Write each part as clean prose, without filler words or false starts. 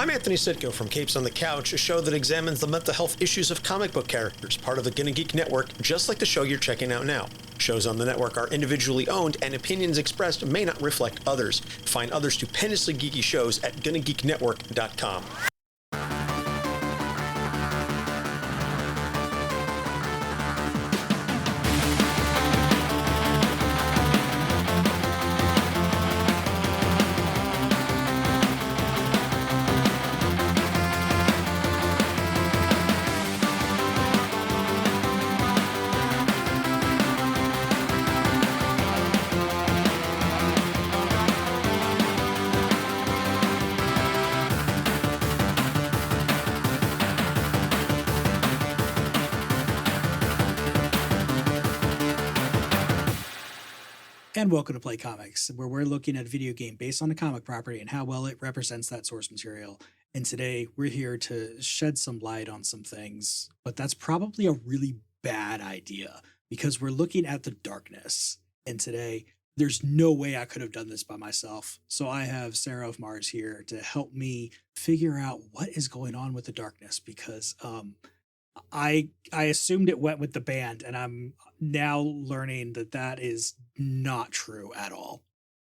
I'm Anthony Sitko from Capes on the Couch, a show that examines the mental health issues of comic book characters, part of the Gonna Geek Network, just like the show you're checking out now. Shows on the network are individually owned, and opinions expressed may not reflect others. Find other stupendously geeky shows at GonnaGeekNetwork.com. And welcome to Play Comics, where we're looking at a video game based on a comic property and how well it represents that source material. And today we're here to shed some light on some things, but that's probably a really bad idea because we're looking at the darkness. And today there's no way I could have done this by myself. So I have Sarah of Mars here to help me figure out what is going on with the darkness because I assumed it went with the band, and I'm now learning that that is not true at all.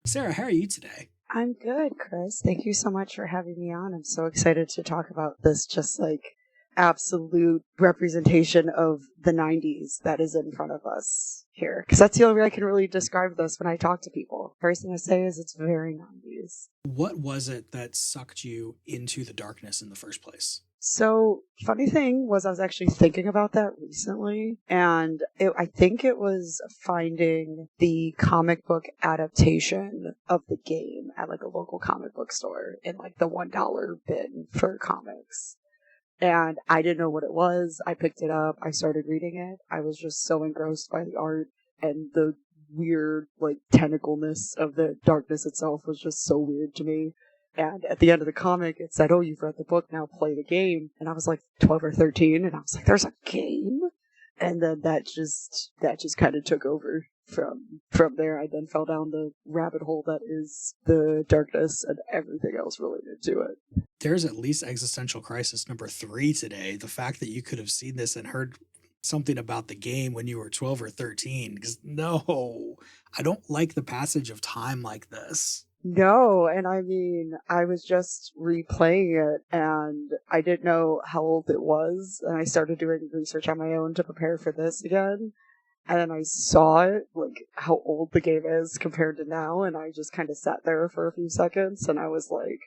Sarah, how are you today? I'm good, Chris. Thank you so much for having me on. I'm so excited to talk about this just like absolute representation of the 90s that is in front of us here. Because that's the only way I can really describe this when I talk to people. First thing I say is it's very 90s. What was it that sucked you into the darkness in the first place? So, funny thing was I was actually thinking about that recently, and I think it was finding the comic book adaptation of the game at like a local comic book store in like the $1 bin for comics. And I didn't know what it was. I picked it up. I started reading it. I was just so engrossed by the art, and the weird like tentacleness of the darkness itself was just so weird to me. And at the end of the comic, it said, "Oh, you've read the book, now play the game." And I was like 12 or 13, and I was like, "There's a game?" And then that just kind of took over from there. I then fell down the rabbit hole that is the darkness and everything else related to it. There's at least existential crisis number 3 today. The fact that you could have seen this and heard something about the game when you were 12 or 13. Because no, I don't like the passage of time like this. No, and I mean, I was just replaying it, and I didn't know how old it was, and I started doing research on my own to prepare for this again, and then I saw it, like, how old the game is compared to now, and I just kind of sat there for a few seconds, and I was like,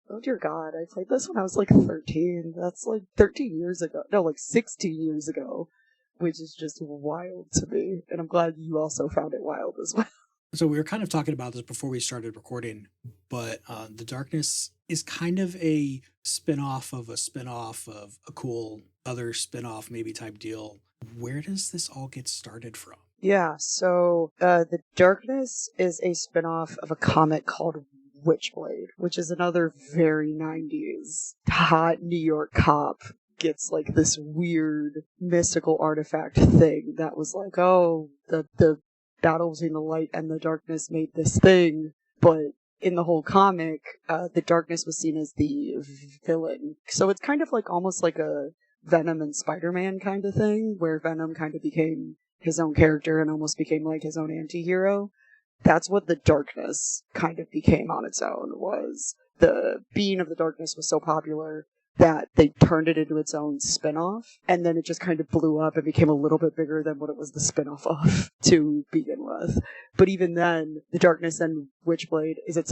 oh dear God, I played this when I was like 13, that's like 13 years ago, no, like 16 years ago, which is just wild to me, and I'm glad you also found it wild as well. So we were kind of talking about this before we started recording, but The Darkness is kind of a spin-off of a cool other spin-off maybe type deal. Where does this all get started from? Yeah, so The Darkness is a spin-off of a comic called Witchblade, which is another very 90s hot New York cop gets like this weird mystical artifact thing that was like, oh, the battle between the light and the darkness made this thing, but in the whole comic, the darkness was seen as the villain. So it's kind of like almost like a Venom and Spider-Man kind of thing, where Venom kind of became his own character and almost became like his own anti-hero. That's what the darkness kind of became on its own, was the being of the darkness was so popular that they turned it into its own spin-off, and then it just kind of blew up and became a little bit bigger than what it was the spin-off of to begin with. But even then, The Darkness and Witchblade is a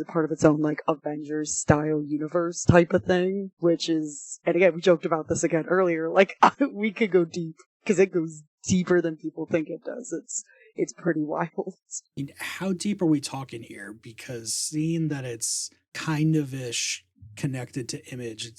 part of its own, like, Avengers-style universe type of thing, which is, and again, we joked about this again earlier, like, we could go deep, because it goes deeper than people think it does. It's pretty wild. How deep are we talking here? Because seeing that it's kind of ish connected to Image,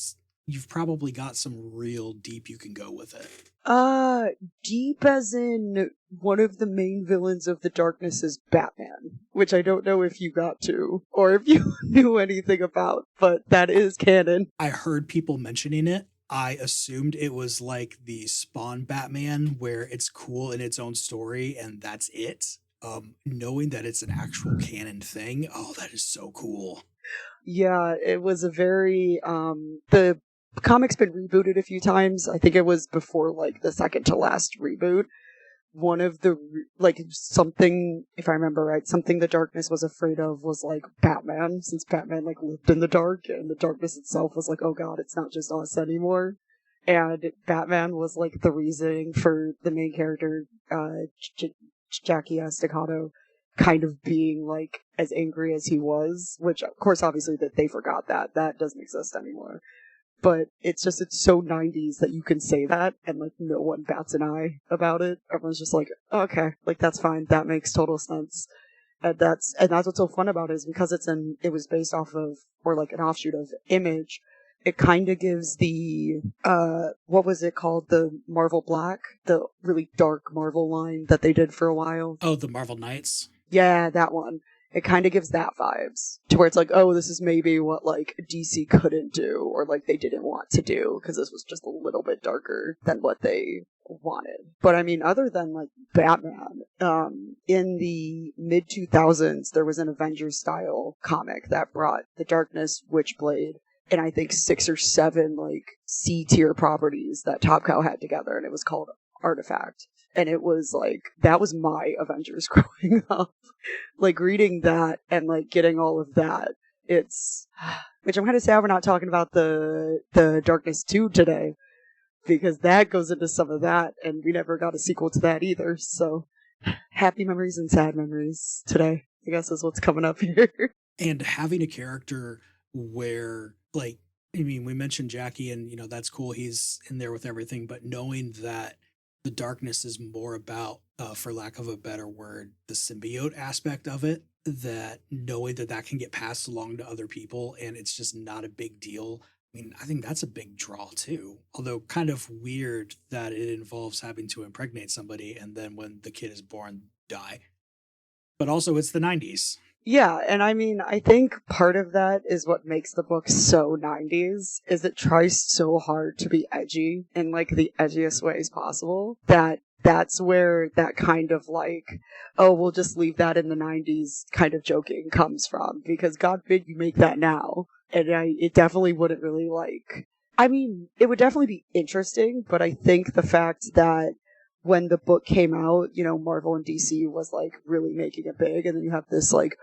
you've probably got some real deep you can go with it. Deep as in one of the main villains of the Darkness is Batman, which I don't know if you got to, or if you knew anything about, but that is canon. I heard people mentioning it. I assumed it was like the Spawn Batman, where it's cool in its own story and that's it. knowing that it's an actual canon thing, oh, that is so cool. Yeah, it was a very the comic's been rebooted a few times. I think it was before like the second to last reboot. One of the like something, if I remember right, something the darkness was afraid of was like Batman, since Batman like lived in the dark, and the darkness itself was like, oh god, it's not just us anymore. And Batman was like the reasoning for the main character, Jackie Estacado, kind of being like as angry as he was, which of course obviously that they forgot that doesn't exist anymore. But it's so 90s that you can say that and like no one bats an eye about it. Everyone's just like, okay, like that's fine, that makes total sense. And that's what's so fun about it, is because it was based off of, or like an offshoot of Image. It kind of gives the what was it called, the Marvel Black, the really dark Marvel line that they did for a while. Oh, the Marvel Knights. Yeah, that one. It kind of gives that vibes to where it's like, oh, this is maybe what like DC couldn't do, or like they didn't want to do, because this was just a little bit darker than what they wanted. But I mean, other than like Batman, in the mid 2000s, there was an Avengers style comic that brought the Darkness, Witchblade, and I think 6 or 7 like C tier properties that Top Cow had together, and it was called Artifact. And it was like, that was my Avengers growing up. Like reading that and like getting all of that. It's, which I'm kind of sad we're not talking about the Darkness 2 today, because that goes into some of that, and we never got a sequel to that either. So happy memories and sad memories today, I guess, is what's coming up here. And having a character where, like, I mean, we mentioned Jackie, and that's cool, he's in there with everything, but knowing that the darkness is more about, for lack of a better word, the symbiote aspect of it, that knowing that can get passed along to other people and it's just not a big deal. I mean, I think that's a big draw too. Although kind of weird that it involves having to impregnate somebody and then when the kid is born, die. But also it's the 90s. Yeah, and I mean, I think part of that is what makes the book so 90s, is it tries so hard to be edgy in like the edgiest ways possible, that's where that kind of like, oh, we'll just leave that in the 90s kind of joking comes from, because God forbid you make that now. And it definitely wouldn't really like, I mean, it would definitely be interesting, but I think the fact that when the book came out, Marvel and DC was like really making it big, and then you have this like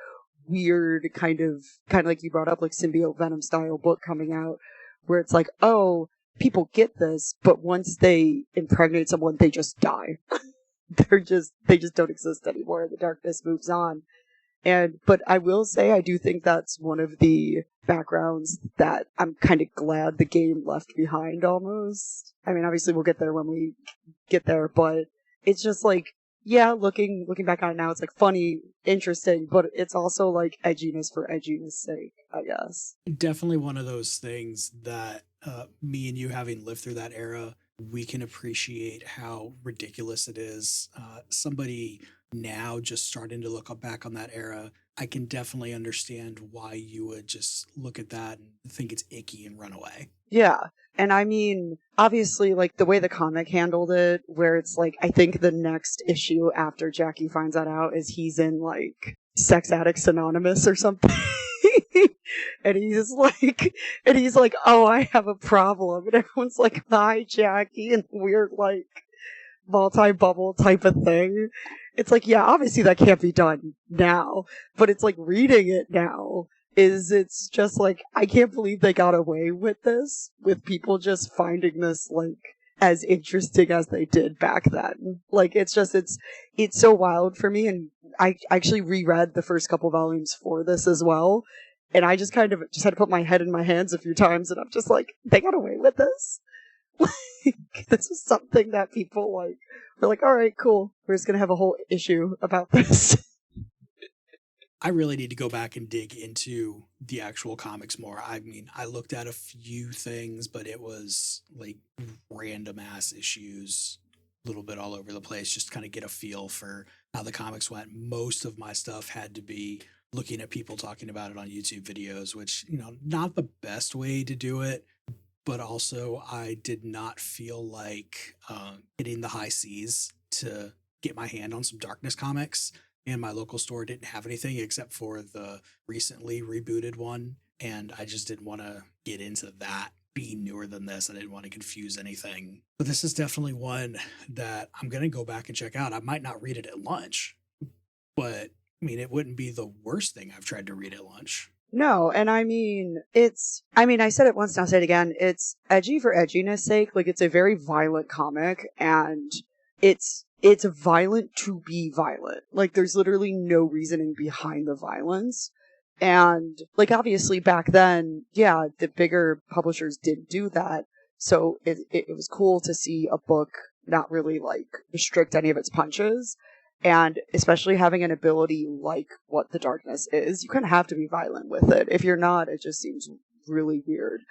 weird kind of like you brought up, like symbiote venom style book coming out, where it's like, oh, people get this, but once they impregnate someone, they just die. they just don't exist anymore. The darkness moves on. But I will say, I do think that's one of the backgrounds that I'm kind of glad the game left behind almost. I mean, obviously we'll get there when we get there, but it's just like, yeah, looking back on it now, it's like funny, interesting, but it's also like edginess for edginess sake, I guess. Definitely one of those things that me and you, having lived through that era, we can appreciate how ridiculous it is. Somebody now just starting to look back on that era, I can definitely understand why you would just look at that and think it's icky and run away. Yeah. And I mean, obviously, like the way the comic handled it, where it's like, I think the next issue after Jackie finds that out is he's in like Sex Addicts Anonymous or something. and he's like, oh, I have a problem. And everyone's like, hi, Jackie, and weird, like, multi-bubble type of thing. It's like, yeah, obviously that can't be done now, but it's like reading it now it's just like, I can't believe they got away with this, with people just finding this like as interesting as they did back then. Like, it's so wild for me. And I actually reread the first couple volumes for this as well. And I just kind of just had to put my head in my hands a few times, and I'm just like, they got away with this? Like, this is something that people like, they're like, all right, cool, we're just gonna have a whole issue about this. I really need to go back and dig into the actual comics more. I mean, I looked at a few things, but it was like random ass issues, a little bit all over the place, just kind of get a feel for how the comics went. Most of my stuff had to be looking at people talking about it on YouTube videos, which, not the best way to do it, but also I did not feel like hitting the high seas to get my hand on some Darkness comics. and my local store didn't have anything except for the recently rebooted one, and I just didn't want to get into that being newer than this. I didn't want to confuse anything. But this is definitely one that I'm going to go back and check out. I might not read it at lunch, but I mean, it wouldn't be the worst thing I've tried to read at lunch. No, and I mean, I said it once and I'll say it again. It's edgy for edginess sake. Like, it's a very violent comic, and it's violent to be violent. Like, there's literally no reasoning behind the violence. And, like, obviously back then, yeah, the bigger publishers didn't do that. So it was cool to see a book not really, like, restrict any of its punches. And especially having an ability like what the darkness is, you kind of have to be violent with it. If you're not, it just seems really weird.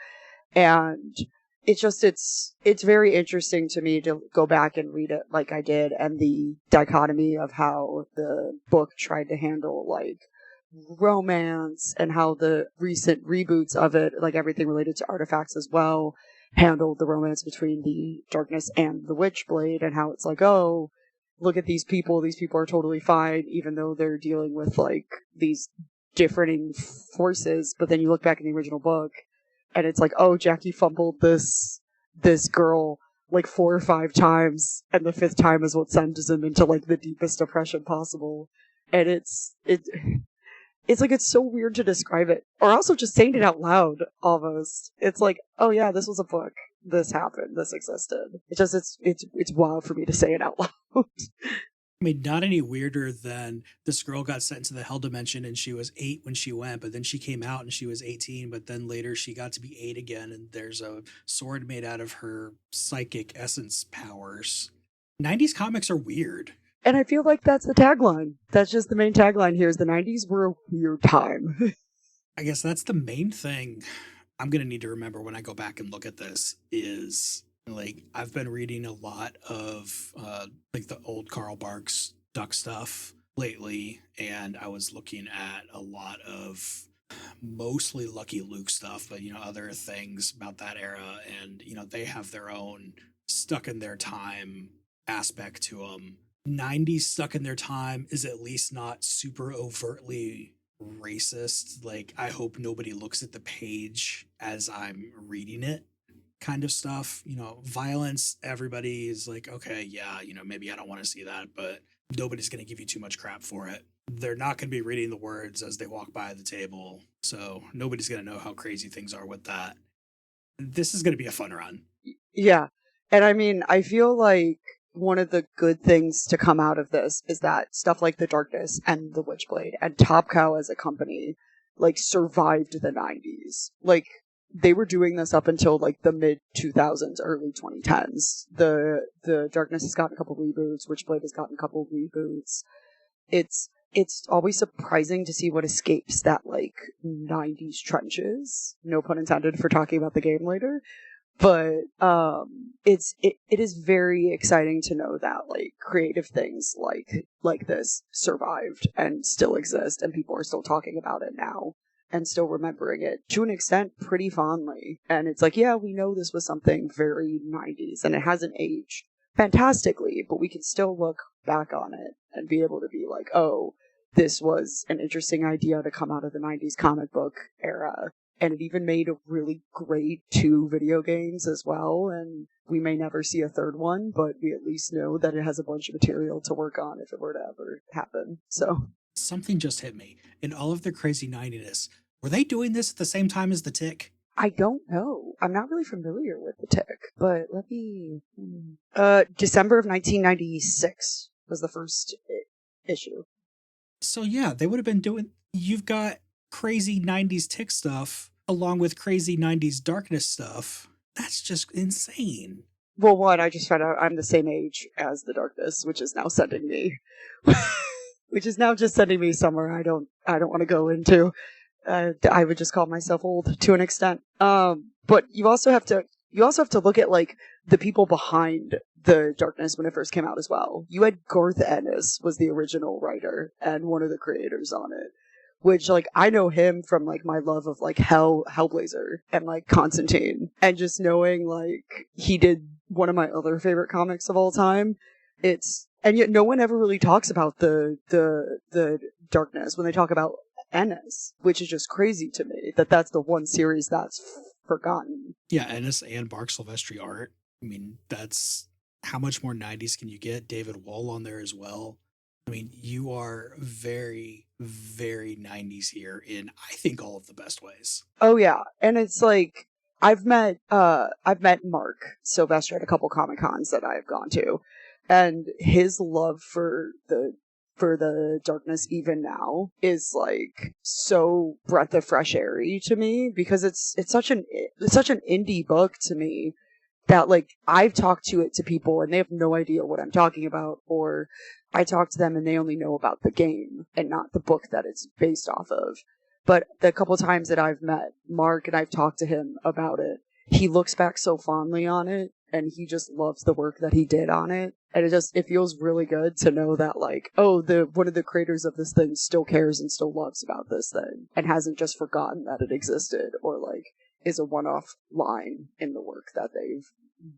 And it's very interesting to me to go back and read it like I did, and the dichotomy of how the book tried to handle, like, romance, and how the recent reboots of it, like everything related to artifacts as well, handled the romance between the darkness and the Witchblade, and how it's like, oh, look at these people are totally fine, even though they're dealing with, like, these differing forces. But then you look back in the original book, and it's like, oh, Jackie fumbled this girl, like, 4 or 5 times, and the 5th time is what sends him into, like, the deepest depression possible. And it's like, it's so weird to describe it, or also just saying it out loud, almost. It's like, oh yeah, this was a book. This happened. This existed. It's wild for me to say it out loud. I mean, not any weirder than this girl got sent into the hell dimension and she was 8 when she went, but then she came out and she was 18, but then later she got to be 8 again, and there's a sword made out of her psychic essence powers. 90s comics are weird. And I feel like that's the tagline. That's just the main tagline here, is the 90s were a weird time. I guess that's the main thing I'm going to need to remember when I go back and look at this is, like, I've been reading a lot of, like, the old Karl Barks Duck stuff lately, and I was looking at a lot of mostly Lucky Luke stuff, but, you know, other things about that era, and, you know, they have their own stuck in their time aspect to them. 90s stuck in their time is at least not super overtly racist. Like, I hope nobody looks at the page as I'm reading it kind of stuff. You know, violence, everybody is like, okay, yeah, you know, maybe I don't want to see that, but nobody's going to give you too much crap for it. They're not going to be reading the words as they walk by the table, so nobody's going to know how crazy things are with that. This is going to be a fun run. Yeah. And I mean, I feel like one of the good things to come out of this is that stuff like The Darkness and The Witchblade and Top Cow as a company, like, survived the 90s. Like, they were doing this up until, like, the mid-2000s, early 2010s. The Darkness has gotten a couple reboots. Witchblade has gotten a couple reboots. It's always surprising to see what escapes that, like, 90s trenches. No pun intended for talking about the game later. But it is very exciting to know that, like, creative things like this survived and still exist, and people are still talking about it now and still remembering it to an extent pretty fondly. And it's like, yeah, we know this was something very 90s, and it hasn't aged fantastically, but we can still look back on it and be able to be like, oh, this was an interesting idea to come out of the 90s comic book era. And it even made a really great 2 video games as well. And we may never see a 3rd one, but we at least know that it has a bunch of material to work on if it were to ever happen. So something just hit me. In all of their crazy 90ness, were they doing this at the same time as The Tick? I don't know. I'm not really familiar with The Tick, but let me... December of 1996 was the first issue. So yeah, they would have been doing... You've got crazy 90s Tick stuff along with crazy 90s Darkness stuff. That's just insane. Well, one, I just found out I'm the same age as the Darkness, which is now sending me... which is now just sending me somewhere I don't want to go into. I would just call myself old to an extent. But you also have to look at, like, the people behind the Darkness when it first came out as well. You had Garth Ennis was the original writer and one of the creators on it, which, like, I know him from, like, my love of, like, Hellblazer and, like, Constantine, and just knowing, like, he did one of my other favorite comics of all time. It's And yet no one ever really talks about the darkness when they talk about Ennis, which is just crazy to me that that's the one series that's forgotten. Yeah, Ennis and Mark Silvestri art. I mean, that's how much more 90s can you get? David Wall on there as well. I mean, you are very, very 90s here in, I think, all of the best ways. Oh yeah, and it's like I've met Mark Silvestri at a couple Comic Cons that I've gone to, and his love for the darkness even now is like so breath of fresh airy to me, because it's such an indie book to me that like I've talked to people and they have no idea what I'm talking about, or I talk to them and they only know about the game and not the book that it's based off of. But the couple times that I've met Mark and I've talked to him about it, he looks back so fondly on it, and he just loves the work that he did on it. And it feels really good to know that like, oh, one of the creators of this thing still cares and still loves about this thing and hasn't just forgotten that it existed, or like is a one-off line in the work that they've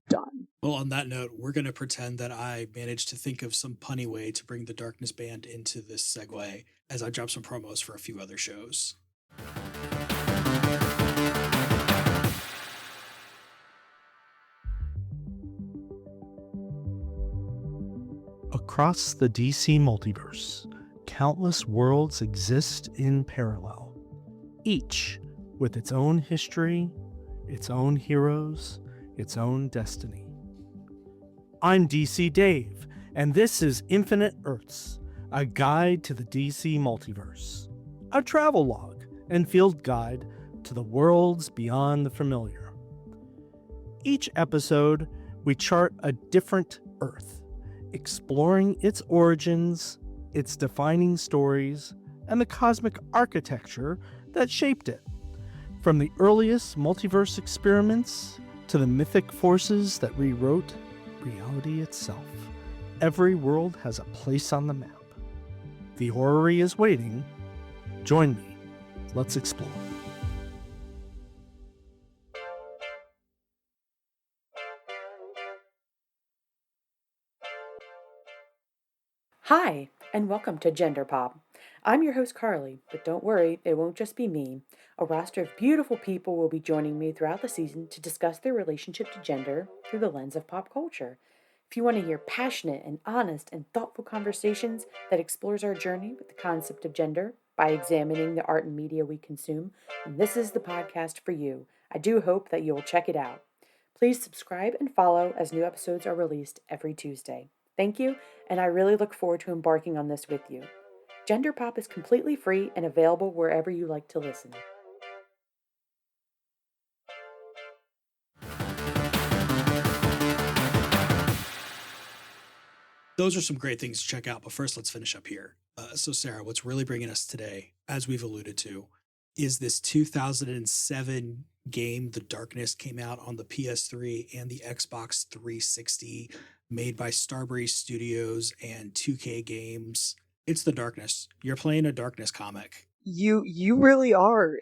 done. Well, on that note, we're going to pretend that I managed to think of some punny way to bring the Darkness Band into this segue as I drop some promos for a few other shows. Across the DC multiverse, countless worlds exist in parallel, each with its own history, its own heroes, its own destiny. I'm DC Dave, and this is Infinite Earths, a guide to the DC multiverse, a travel log and field guide to the worlds beyond the familiar. Each episode, we chart a different Earth, exploring its origins, its defining stories, and the cosmic architecture that shaped it. From the earliest multiverse experiments to the mythic forces that rewrote reality itself, every world has a place on the map. The orrery is waiting. Join me. Let's explore. Hi, and welcome to Gender Pop. I'm your host Carly, but don't worry, it won't just be me. A roster of beautiful people will be joining me throughout the season to discuss their relationship to gender through the lens of pop culture. If you want to hear passionate and honest and thoughtful conversations that explores our journey with the concept of gender by examining the art and media we consume, then this is the podcast for you. I do hope that you will check it out. Please subscribe and follow as new episodes are released every Tuesday. Thank you, and I really look forward to embarking on this with you. Gender Pop is completely free and available wherever you like to listen. Those are some great things to check out, but first let's finish up here. So Sarah, what's really bringing us today, as we've alluded to, is this 2007 game, The Darkness, came out on the PS3 and the Xbox 360, made by Starbreeze Studios and 2K Games. It's The Darkness. You're playing a Darkness comic. You really are.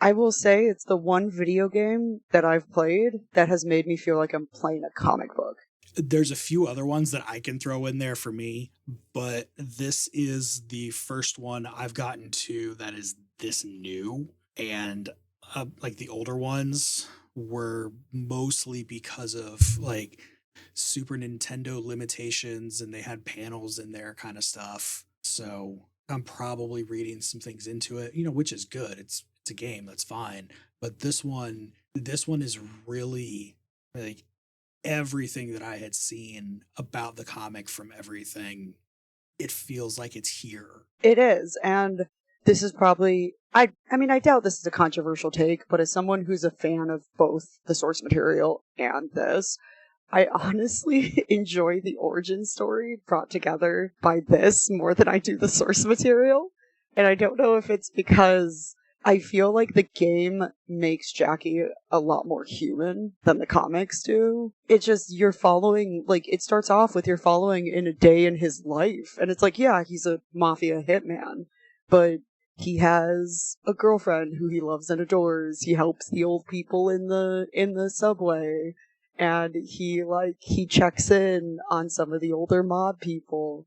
I will say it's the one video game that I've played that has made me feel like I'm playing a comic book. There's a few other ones that I can throw in there for me, but this is the first one I've gotten to that is this new. And like the older ones were mostly because of like Super Nintendo limitations, and they had panels in there kind of stuff. So I'm probably reading some things into it, which is good. It's a game, that's fine. But this one is really like everything that I had seen about the comic from everything. It feels like it's here. It is, and this is probably I mean, I doubt this is a controversial take, but as someone who's a fan of both the source material and this, I honestly enjoy the origin story brought together by this more than I do the source material. And I don't know if it's because I feel like the game makes Jackie a lot more human than the comics do. It's just, you're following, like, it starts off with you're following in a day in his life. And it's like, yeah, he's a mafia hitman, but he has a girlfriend who he loves and adores. He helps the old people in the subway. and he checks in on some of the older mob people,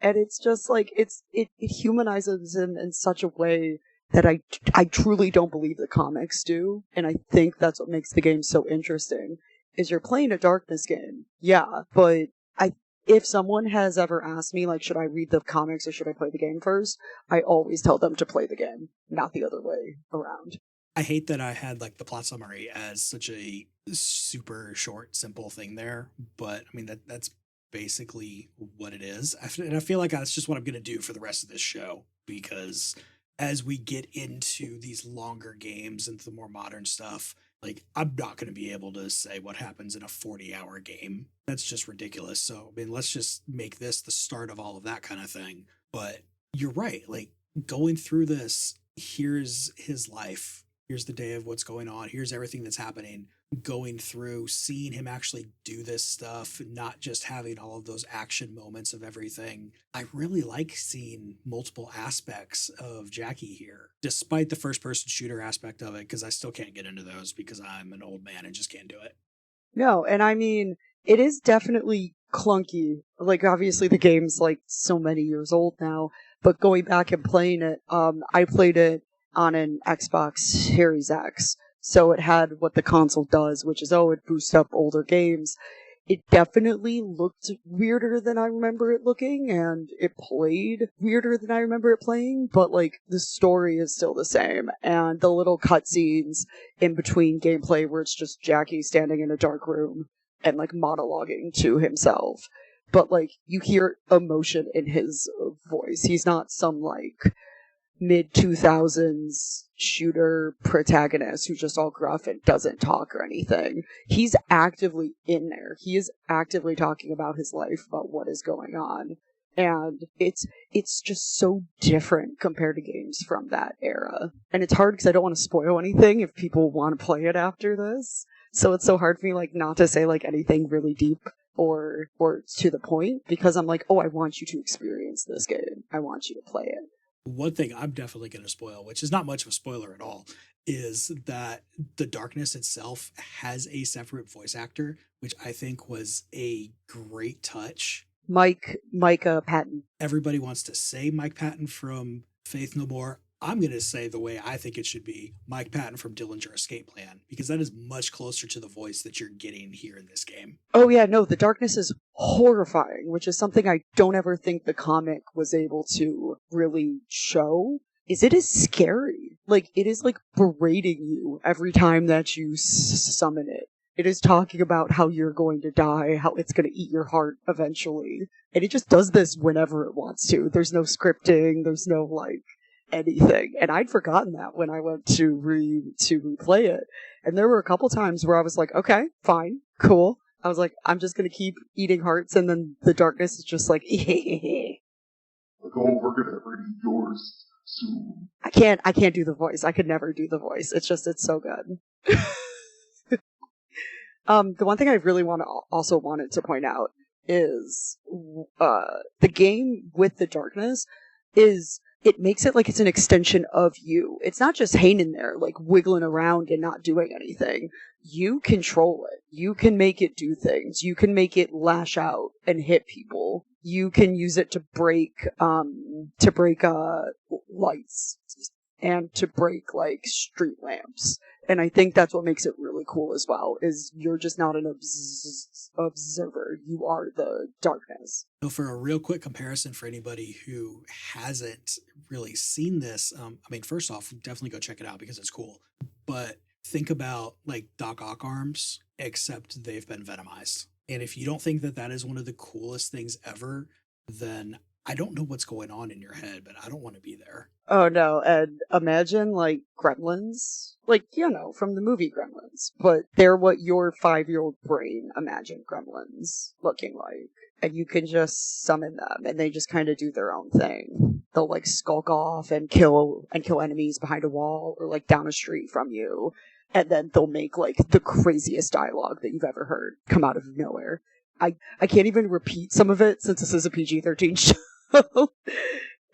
and it's just like it humanizes him in such a way that I truly don't believe the comics do, and I think that's what makes the game so interesting. Is you're playing a Darkness game, yeah, but if someone has ever asked me, like, should I read the comics or should I play the game first, I always tell them to play the game, not the other way around. I hate that I had like the plot summary as such a super short, simple thing there, but I mean that's basically what it is. And I feel like that's just what I'm going to do for the rest of this show, because as we get into these longer games and the more modern stuff, like, I'm not going to be able to say what happens in a 40-hour game. That's just ridiculous. So, I mean, let's just make this the start of all of that kind of thing. But you're right. Like, going through this, here's his life. Here's the day of what's going on. Here's everything that's happening. Going through, seeing him actually do this stuff, not just having all of those action moments of everything. I really like seeing multiple aspects of Jackie here, despite the first-person shooter aspect of it, because I still can't get into those because I'm an old man and just can't do it. No, and I mean, it is definitely clunky. Like, obviously the game's like so many years old now, but going back and playing it, I played it on an Xbox Series X. So it had what the console does, which is, it boosts up older games. It definitely looked weirder than I remember it looking, and it played weirder than I remember it playing, but, like, the story is still the same, and the little cutscenes in between gameplay where it's just Jackie standing in a dark room and, like, monologuing to himself. But, like, you hear emotion in his voice. He's not some, like, mid-2000s shooter protagonist who's just all gruff and doesn't talk or anything. He's actively in there. He is actively talking about his life, about what is going on. And it's just so different compared to games from that era. And it's hard because I don't want to spoil anything if people want to play it after this. So it's so hard for me, like, not to say, like, anything really deep or to the point, because I'm like, I want you to experience this game. I want you to play it. One thing I'm definitely going to spoil, which is not much of a spoiler at all, is that the Darkness itself has a separate voice actor, which I think was a great touch. Mike Patton. Everybody wants to say Mike Patton from Faith No More. I'm going to say the way I think it should be, Mike Patton from Dillinger Escape Plan, because that is much closer to the voice that you're getting here in this game. Oh yeah, no, the Darkness is horrifying, which is something I don't ever think the comic was able to really show. It is scary. Like, it is like berating you every time that you summon it. It is talking about how you're going to die, how it's going to eat your heart eventually. And it just does this whenever it wants to. There's no scripting, there's no, like, anything. And I'd forgotten that when I went to replay it. And there were a couple times where I was like, okay, fine, cool. I was like, I'm just gonna keep eating hearts, and then the Darkness is just like, we're gonna read yours soon. I can't do the voice. I could never do the voice. It's so good. The one thing I really wanted to point out is, the game with the Darkness is, it makes it like it's an extension of you. It's not just hanging there, like, wiggling around and not doing anything. You control it. You can make it do things. You can make it lash out and hit people. You can use it to break lights and to break, like, street lamps. And I think that's what makes it really cool as well, is you're just not an observer. You are the Darkness. So for a real quick comparison for anybody who hasn't really seen this, I mean, first off, definitely go check it out because it's cool. But think about, like, Doc Ock arms, except they've been venomized. And if you don't think that that is one of the coolest things ever, then I don't know what's going on in your head, but I don't want to be there. Oh no, and imagine, like, Gremlins. Like, from the movie Gremlins. But they're what your 5-year-old brain imagined Gremlins looking like. And you can just summon them, and they just kind of do their own thing. They'll, like, skulk off and kill enemies behind a wall, or, like, down a street from you. And then they'll make, like, the craziest dialogue that you've ever heard come out of nowhere. I can't even repeat some of it since this is a PG-13 show.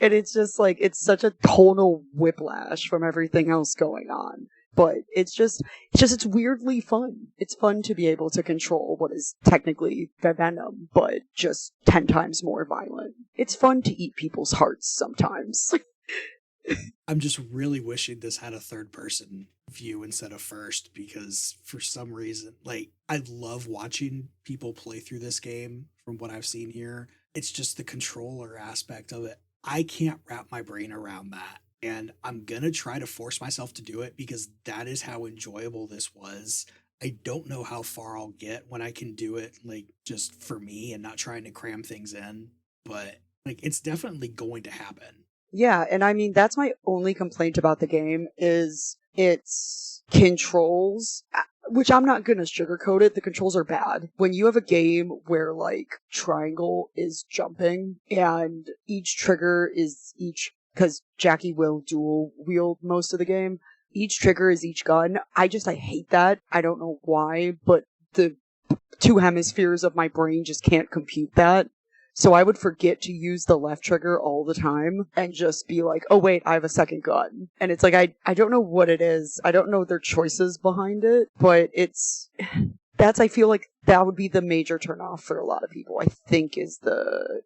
And it's just, like, it's such a tonal whiplash from everything else going on. but it's weirdly fun. It's fun to be able to control what is technically venom, but just 10 times more violent. It's fun to eat people's hearts sometimes. I'm just really wishing this had a third person view instead of first, because for some reason, like, I love watching people play through this game from what I've seen here. It's just the controller aspect of it. I can't wrap my brain around that. And I'm going to try to force myself to do it because that is how enjoyable this was. I don't know how far I'll get when I can do it, like, just for me and not trying to cram things in. But, like, it's definitely going to happen. Yeah, and I mean, that's my only complaint about the game is its controls, which I'm not going to sugarcoat it. The controls are bad. When you have a game where, like, triangle is jumping and each trigger is because Jackie will dual wield most of the game, each trigger is each gun. I hate that. I don't know why, but the two hemispheres of my brain just can't compute that. So I would forget to use the left trigger all the time and just be like, oh wait, I have a second gun. And it's like, I don't know what it is. I don't know their choices behind it, but I feel like that would be the major turnoff for a lot of people, I think, is the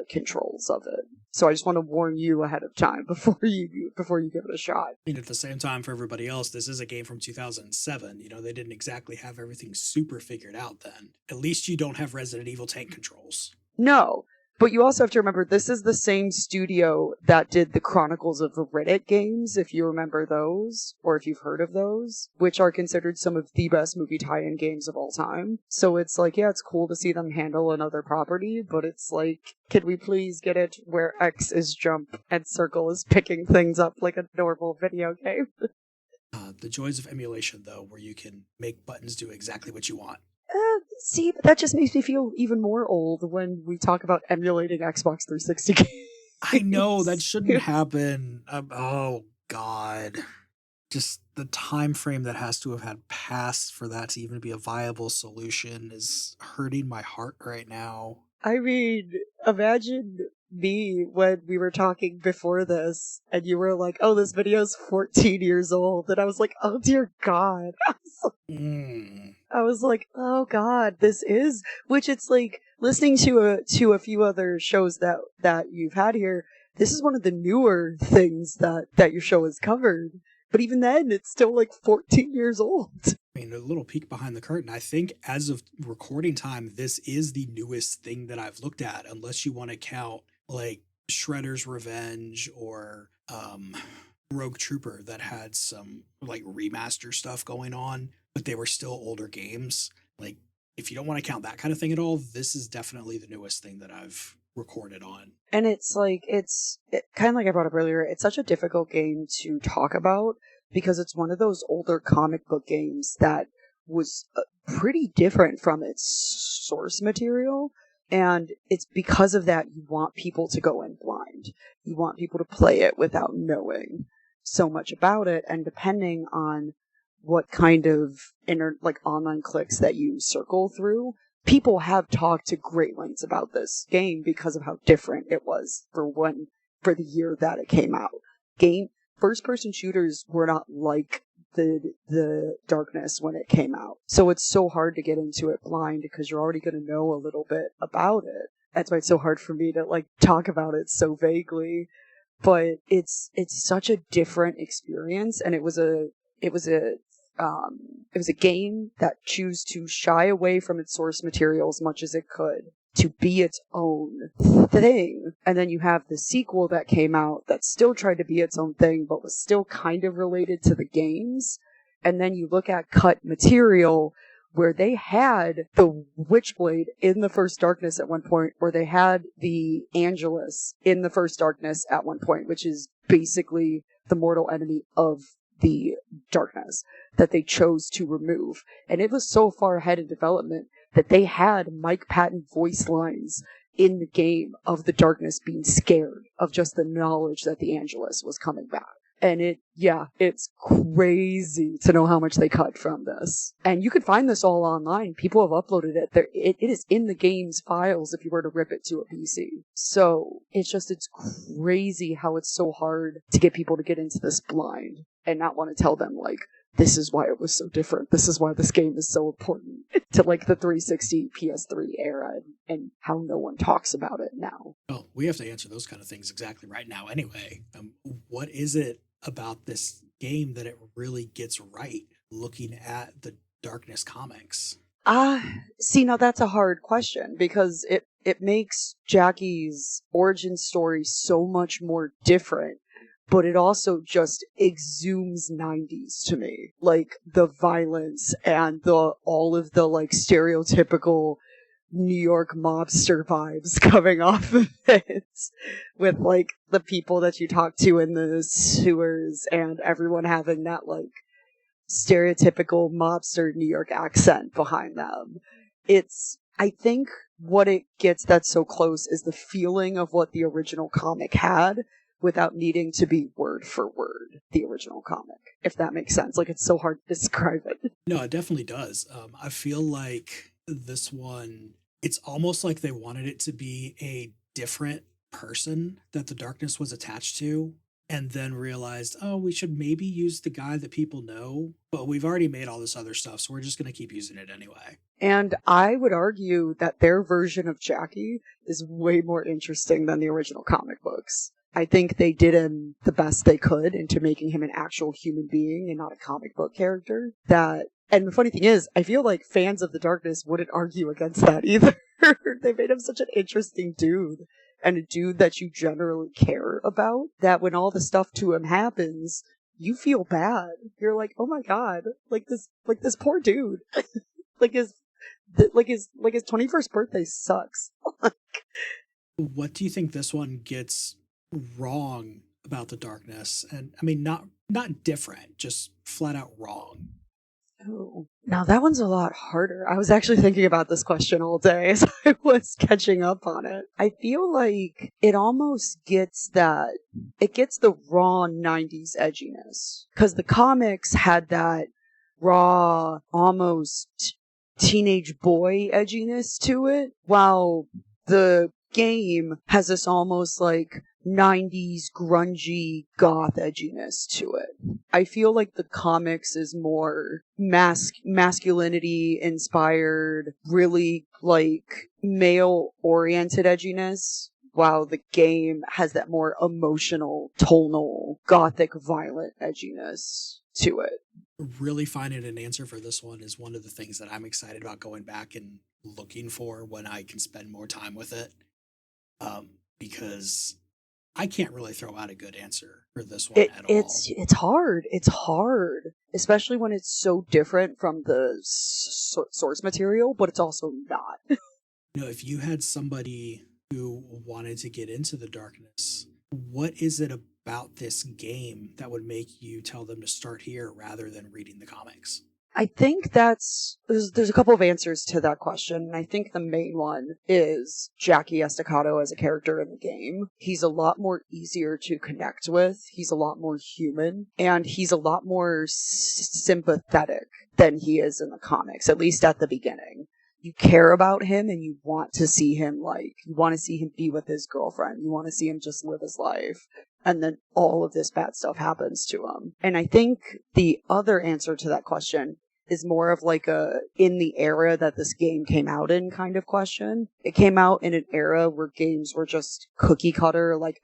controls of it. So I just want to warn you ahead of time before you give it a shot. I mean, at the same time, for everybody else, this is a game from 2007. You know, they didn't exactly have everything super figured out then. At least you don't have Resident Evil tank controls. No, but you also have to remember this is the same studio that did the Chronicles of Riddick games, if you remember those, or if you've heard of those, which are considered some of the best movie tie-in games of all time. So it's like, yeah, it's cool to see them handle another property, but it's like, can we please get it where X is jump and circle is picking things up like a normal video game? The joys of emulation, though, where you can make buttons do exactly what you want. See, but that just makes me feel even more old when we talk about emulating Xbox 360 games. I know, that shouldn't happen. Oh, God. Just the time frame that has to have had passed for that to even be a viable solution is hurting my heart right now. I mean, imagine me when we were talking before this, and you were like, oh, this video's 14 years old, and I was like, oh dear God. I was like, oh God, this is, which it's like, listening to a few other shows that you've had here, this is one of the newer things that your show has covered. But even then, it's still like 14 years old. I mean, a little peek behind the curtain. I think as of recording time, this is the newest thing that I've looked at, unless you want to count like Shredder's Revenge or Rogue Trooper that had some like remaster stuff going on, but they were still older games. Like, if you don't want to count that kind of thing at all, this is definitely the newest thing that I've recorded on. And it's like, kind of like I brought up earlier, it's such a difficult game to talk about because it's one of those older comic book games that was pretty different from its source material. And it's because of that you want people to go in blind. You want people to play it without knowing so much about it. And depending on what kind of online clicks that you circle through, people have talked to great lengths about this game because of how different it was for the year that it came out. First-person shooters were not like the Darkness when it came out. So it's so hard to get into it blind because you're already going to know a little bit about it. That's why it's so hard for me to like talk about it so vaguely. But it's such a different experience, and it was a game that chose to shy away from its source material as much as it could to be its own thing. And then you have the sequel that came out that still tried to be its own thing, but was still kind of related to the games. And then you look at cut material where they had the Witchblade in the First Darkness at one point, or they had the Angelus in the First Darkness at one point, which is basically the mortal enemy of the Darkness that they chose to remove. And it was so far ahead in development that they had Mike Patton voice lines in the game of the Darkness being scared of just the knowledge that the Angelus was coming back. And it's crazy to know how much they cut from this. And you can find this all online. People have uploaded it. It is in the game's files if you were to rip it to a PC. So it's crazy how it's so hard to get people to get into this blind and not want to tell them, like, this is why it was so different. This is why this game is so important to like the 360 PS3 era and how no one talks about it now. Well, we have to answer those kind of things exactly right now anyway. What is it about this game that it really gets right looking at the Darkness comics? See, now that's a hard question because it makes Jackie's origin story so much more different, but it also just exhumes 90s to me. Like the violence and all of the like stereotypical New York mobster vibes coming off of it with like the people that you talk to in the sewers and everyone having that like stereotypical mobster New York accent behind them. I think what it gets that's so close is the feeling of what the original comic had without needing to be word for word the original comic, if that makes sense. Like, it's so hard to describe it. No, it definitely does. I feel like this one, it's almost like they wanted it to be a different person that the Darkness was attached to, and then realized, oh, we should maybe use the guy that people know, but we've already made all this other stuff, so we're just going to keep using it anyway. And I would argue that their version of Jackie is way more interesting than the original comic books. I think they did him the best they could into making him an actual human being and not a comic book character. And the funny thing is, I feel like fans of the Darkness wouldn't argue against that either. They made him such an interesting dude. And a dude that you generally care about, that when all the stuff to him happens, you feel bad. You're like, oh my god, like this poor dude. his 21st birthday sucks. What do you think this one gets wrong about the Darkness? And I mean, not different, just flat out wrong. Oh, now that one's a lot harder. I was actually thinking about this question all day as I was catching up on it. I feel like it almost gets the raw 90s edginess. Because the comics had that raw, almost teenage boy edginess to it, while the game has this almost like 90s grungy goth edginess to it. I feel like the comics is more masculinity inspired, really like male oriented edginess, while the game has that more emotional, tonal, gothic, violent edginess to it. Really finding an answer for this one is one of the things that I'm excited about going back and looking for when I can spend more time with it. Because I can't really throw out a good answer for this one at all. It's hard. It's hard, especially when it's so different from the source material, but it's also not. If you had somebody who wanted to get into the Darkness, what is it about this game that would make you tell them to start here rather than reading the comics? I think there's a couple of answers to that question, and I think the main one is Jackie Estacado as a character in the game. He's a lot more easier to connect with, he's a lot more human, and he's a lot more sympathetic than he is in the comics, at least at the beginning. You care about him and you want to see him be with his girlfriend, you want to see him just live his life. And then all of this bad stuff happens to him. And I think the other answer to that question is more of like in the era that this game came out in kind of question. It came out in an era where games were just cookie cutter, like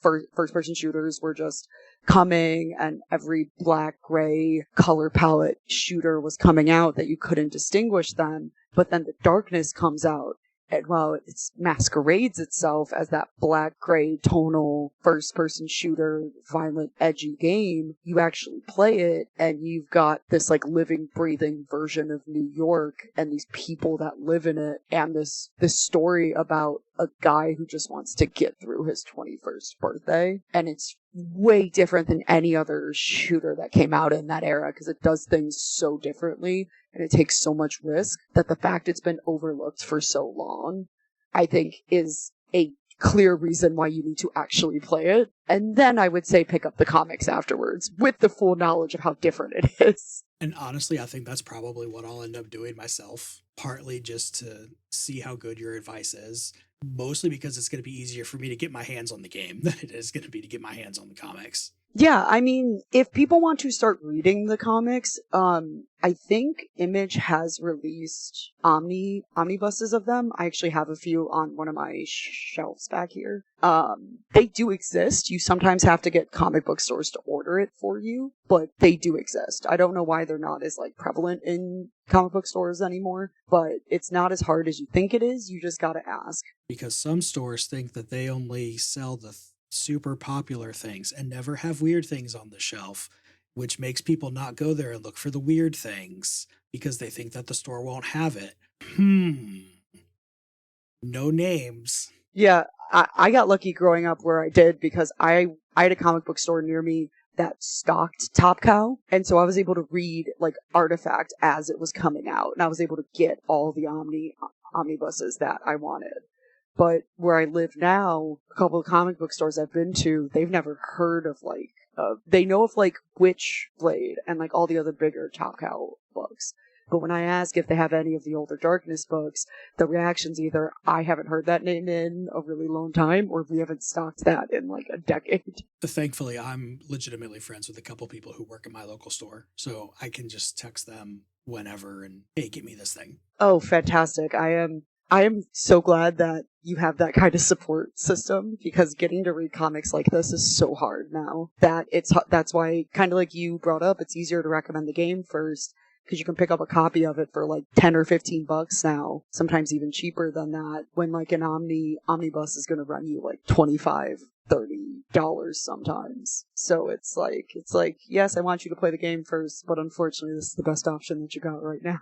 first person shooters were just coming, and every black, gray color palette shooter was coming out that you couldn't distinguish them. But then the Darkness comes out, and while it masquerades itself as that black, gray, tonal, first-person shooter, violent, edgy game, you actually play it, and you've got this, like, living, breathing version of New York, and these people that live in it, and this story about a guy who just wants to get through his 21st birthday. And it's way different than any other shooter that came out in that era, because it does things so differently, and it takes so much risk, that the fact it's been overlooked for so long, I think is a clear reason why you need to actually play it. And then I would say pick up the comics afterwards, with the full knowledge of how different it is. And honestly, I think that's probably what I'll end up doing myself, partly just to see how good your advice is, mostly because it's going to be easier for me to get my hands on the game than it is going to be to get my hands on the comics. Yeah, I mean, if people want to start reading the comics, I think Image has released omnibuses of them. I actually have a few on one of my shelves back here. They do exist. You sometimes have to get comic book stores to order it for you, but they do exist. I don't know why they're not as like prevalent in comic book stores anymore, but it's not as hard as you think it is. You just gotta ask. Because some stores think that they only sell the super popular things and never have weird things on the shelf, which makes people not go there and look for the weird things because they think that the store won't have it. No names. Yeah, I got lucky growing up where I did because I had a comic book store near me that stocked Top Cow, and so I was able to read like Artifact as it was coming out, and I was able to get all the omnibuses that I wanted. But where I live now, a couple of comic book stores I've been to, they've never heard of like, they know of like Witchblade and like all the other bigger Top Cow books. But when I ask if they have any of the older Darkness books, the reaction's either I haven't heard that name in a really long time, or we haven't stocked that in like a decade. Thankfully, I'm legitimately friends with a couple people who work at my local store, so I can just text them whenever and, hey, get me this thing. Oh, fantastic. I am so glad that you have that kind of support system, because getting to read comics like this is so hard now. That's why, kind of like you brought up, it's easier to recommend the game first, because you can pick up a copy of it for like 10 or 15 bucks now, sometimes even cheaper than that, when like an omnibus is going to run you like $25-$30 sometimes. So it's like, yes, I want you to play the game first, but unfortunately this is the best option that you got right now.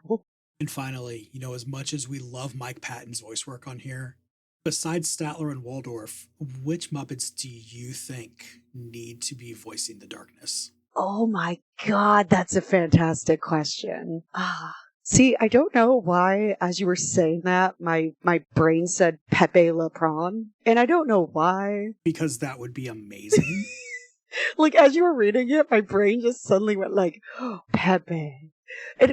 And finally, as much as we love Mike Patton's voice work on here, besides Statler and Waldorf, which Muppets do you think need to be voicing the darkness? Oh my god, that's a fantastic question. See, I don't know why, as you were saying that, my brain said Pepe Le Prawn, and I don't know why. Because that would be amazing. Like, as you were reading it, my brain just suddenly went like, oh, Pepe.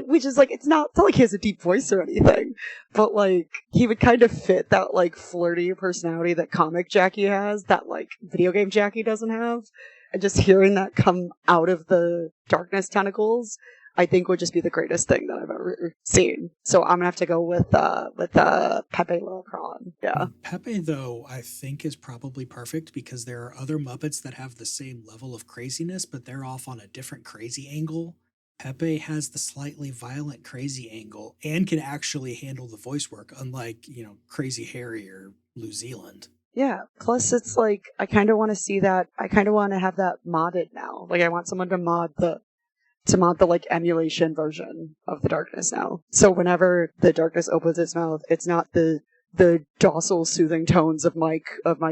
Which is like, it's not like he has a deep voice or anything, but like, he would kind of fit that like flirty personality that comic Jackie has, that like video game Jackie doesn't have. And just hearing that come out of the darkness tentacles, I think would just be the greatest thing that I've ever seen. So I'm gonna have to go with Pepe Le Prawn. Yeah. Pepe, though, I think is probably perfect because there are other Muppets that have the same level of craziness, but they're off on a different crazy angle. Pepe has the slightly violent crazy angle and can actually handle the voice work, unlike, Crazy Harry or New Zealand. Yeah, plus it's like, I kind of want to see that, I kind of want to have that modded now. Like, I want someone to mod the like emulation version of the darkness now. So whenever the darkness opens its mouth, it's not the docile, soothing tones of Mike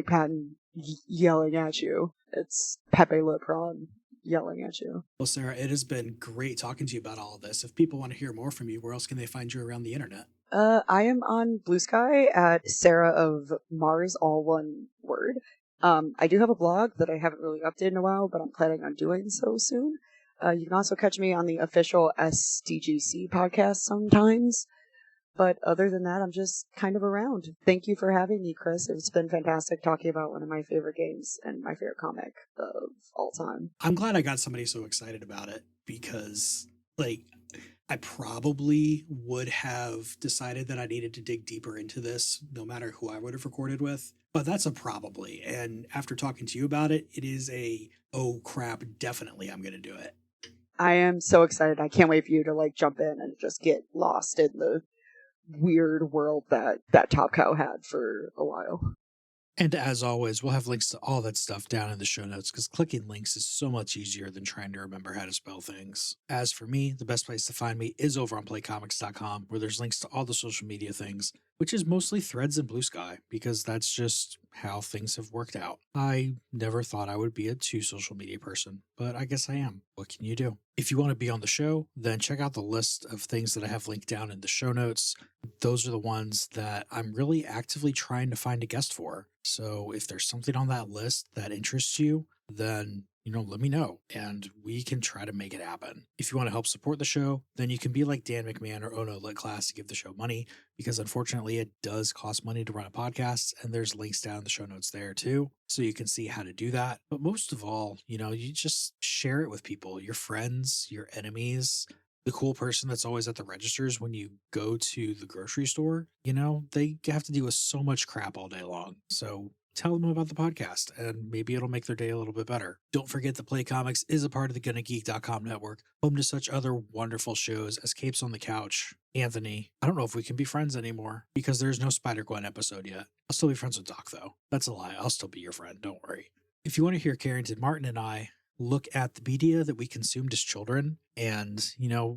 Patton yelling at you. It's Pepe Le Prawn yelling at you. Well, Sarah, it has been great talking to you about all of this. If people want to hear more from you, where else can they find you around the internet? I am on Blue Sky at Sarah of Mars, all one word. I do have a blog that I haven't really updated in a while, but I'm planning on doing so soon. You can also catch me on the official SDGC podcast sometimes. But other than that, I'm just kind of around. Thank you for having me, Chris. It's been fantastic talking about one of my favorite games and my favorite comic of all time. I'm glad I got somebody so excited about it because, I probably would have decided that I needed to dig deeper into this no matter who I would have recorded with. But that's a probably. And after talking to you about it, it is oh crap, definitely I'm going to do it. I am so excited. I can't wait for you to jump in and just get lost in the weird world that Top Cow had for a while. And as always, we'll have links to all that stuff down in the show notes because clicking links is so much easier than trying to remember how to spell things. As for me, the best place to find me is over on playcomics.com, where there's links to all the social media things, which is mostly Threads and Blue Sky, because that's just how things have worked out. I never thought I would be a too social media person, but I guess I am. What can you do? If you want to be on the show, then check out the list of things that I have linked down in the show notes. Those are the ones that I'm really actively trying to find a guest for. So if there's something on that list that interests you, then let me know and we can try to make it happen. If you want to help support the show, then you can be like Dan McMahon or Ono Lit Class to give the show money, because unfortunately it does cost money to run a podcast, and there's links down in the show notes there too, so you can see how to do that. But most of all, you just share it with people, your friends, your enemies, the cool person that's always at the registers when you go to the grocery store. They have to deal with so much crap all day long. So tell them about the podcast and maybe it'll make their day a little bit better. Don't forget that Play Comics is a part of the GonnaGeek.com network, home to such other wonderful shows as Capes on the Couch. Anthony, I don't know if we can be friends anymore because there's no Spider-Gwen episode yet. I'll still be friends with Doc though. That's a lie. I'll still be your friend. Don't worry. If you want to hear Carrington Martin and I look at the media that we consumed as children, and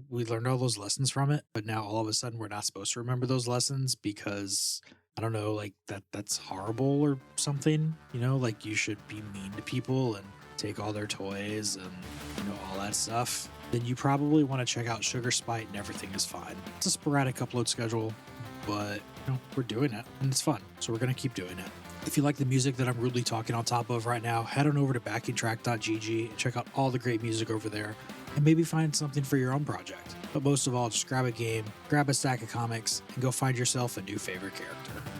we learned all those lessons from it, but now all of a sudden we're not supposed to remember those lessons because I don't know, like that's horrible or something, like you should be mean to people and take all their toys and all that stuff, then you probably want to check out Sugar Spite and Everything Is Fine. It's a sporadic upload schedule, but we're doing it and it's fun, so we're gonna keep doing it. If you like the music that I'm rudely talking on top of right now, head on over to backingtrack.gg and check out all the great music over there and maybe find something for your own project. But most of all, just grab a game, grab a stack of comics, and go find yourself a new favorite character.